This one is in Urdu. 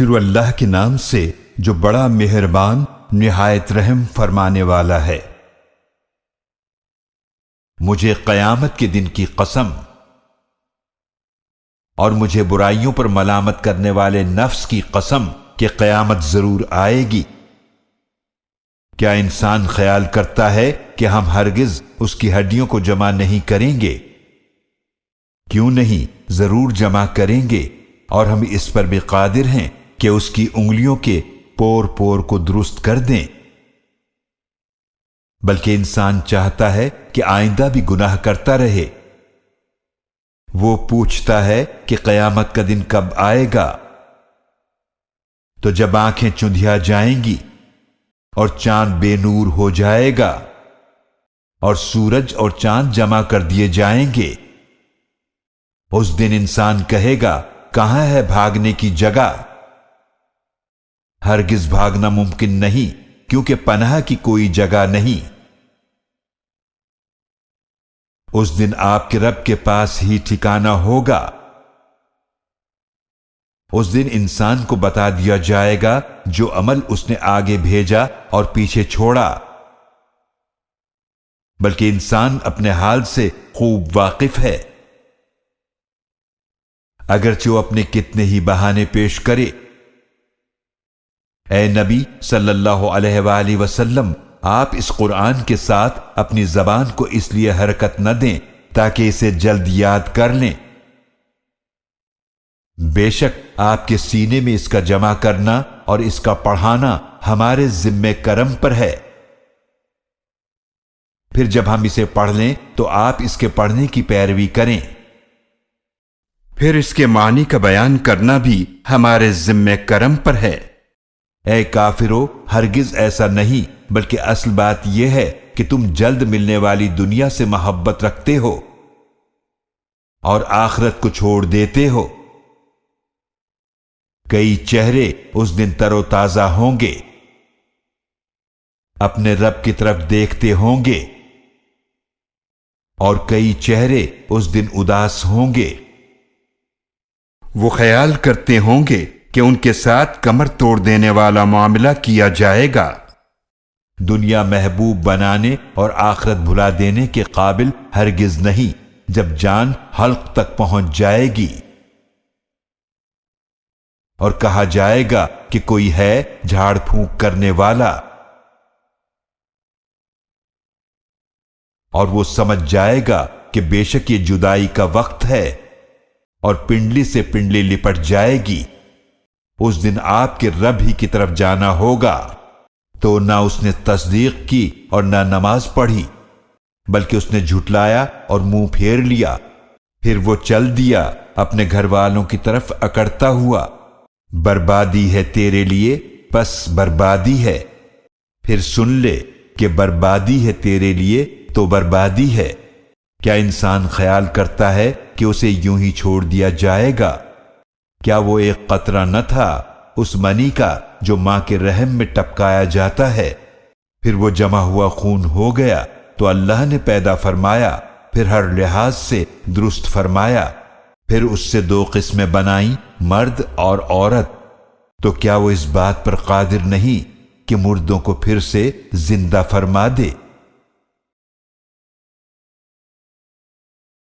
شروع اللہ کے نام سے جو بڑا مہربان نہایت رحم فرمانے والا ہے۔ مجھے قیامت کے دن کی قسم، اور مجھے برائیوں پر ملامت کرنے والے نفس کی قسم کہ قیامت ضرور آئے گی۔ کیا انسان خیال کرتا ہے کہ ہم ہرگز اس کی ہڈیوں کو جمع نہیں کریں گے؟ کیوں نہیں، ضرور جمع کریں گے، اور ہم اس پر بھی قادر ہیں کہ اس کی انگلیوں کے پور پور کو درست کر دیں۔ بلکہ انسان چاہتا ہے کہ آئندہ بھی گناہ کرتا رہے۔ وہ پوچھتا ہے کہ قیامت کا دن کب آئے گا؟ تو جب آنکھیں چندھیا جائیں گی اور چاند بے نور ہو جائے گا اور سورج اور چاند جمع کر دیے جائیں گے، اس دن انسان کہے گا کہاں ہے بھاگنے کی جگہ؟ ہرگز بھاگنا ممکن نہیں، کیونکہ پناہ کی کوئی جگہ نہیں۔ اس دن آپ کے رب کے پاس ہی ٹھکانہ ہوگا۔ اس دن انسان کو بتا دیا جائے گا جو عمل اس نے آگے بھیجا اور پیچھے چھوڑا۔ بلکہ انسان اپنے حال سے خوب واقف ہے، اگرچہ وہ اپنے کتنے ہی بہانے پیش کرے۔ اے نبی صلی اللہ علیہ وآلہ وسلم، آپ اس قرآن کے ساتھ اپنی زبان کو اس لیے حرکت نہ دیں تاکہ اسے جلد یاد کر لیں۔ بے شک آپ کے سینے میں اس کا جمع کرنا اور اس کا پڑھانا ہمارے ذمہ کرم پر ہے۔ پھر جب ہم اسے پڑھ لیں تو آپ اس کے پڑھنے کی پیروی کریں۔ پھر اس کے معنی کا بیان کرنا بھی ہمارے ذمہ کرم پر ہے۔ اے کافرو، ہرگز ایسا نہیں، بلکہ اصل بات یہ ہے کہ تم جلد ملنے والی دنیا سے محبت رکھتے ہو اور آخرت کو چھوڑ دیتے ہو۔ کئی چہرے اس دن تر و تازہ ہوں گے، اپنے رب کی طرف دیکھتے ہوں گے، اور کئی چہرے اس دن اداس ہوں گے۔ وہ خیال کرتے ہوں گے کہ ان کے ساتھ کمر توڑ دینے والا معاملہ کیا جائے گا۔ دنیا محبوب بنانے اور آخرت بھلا دینے کے قابل ہرگز نہیں جب جان حلق تک پہنچ جائے گی۔ اور کہا جائے گا کہ کوئی ہے جھاڑ پھونک کرنے والا، اور وہ سمجھ جائے گا کہ بے شک یہ جدائی کا وقت ہے، اور پنڈلی سے پنڈلی لپٹ جائے گی۔ اس دن آپ کے رب ہی کی طرف جانا ہوگا، تو نہ اس نے تصدیق کی اور نہ نماز پڑھی، بلکہ اس نے جھٹلایا اور منہ پھیر لیا۔ پھر وہ چل دیا اپنے گھر والوں کی طرف اکڑتا ہوا۔ بربادی ہے تیرے لیے، پس بربادی ہے۔ پھر سن لے کہ بربادی ہے تیرے لیے تو بربادی ہے۔ کیا انسان خیال کرتا ہے کہ اسے یوں ہی چھوڑ دیا جائے گا؟ کیا وہ ایک قطرہ نہ تھا اس منی کا جو ماں کے رحم میں ٹپکایا جاتا ہے؟ پھر وہ جمع ہوا خون ہو گیا تو اللہ نے پیدا فرمایا، پھر ہر لحاظ سے درست فرمایا، پھر اس سے دو قسمیں بنائیں، مرد اور عورت۔ تو کیا وہ اس بات پر قادر نہیں کہ مردوں کو پھر سے زندہ فرما دے؟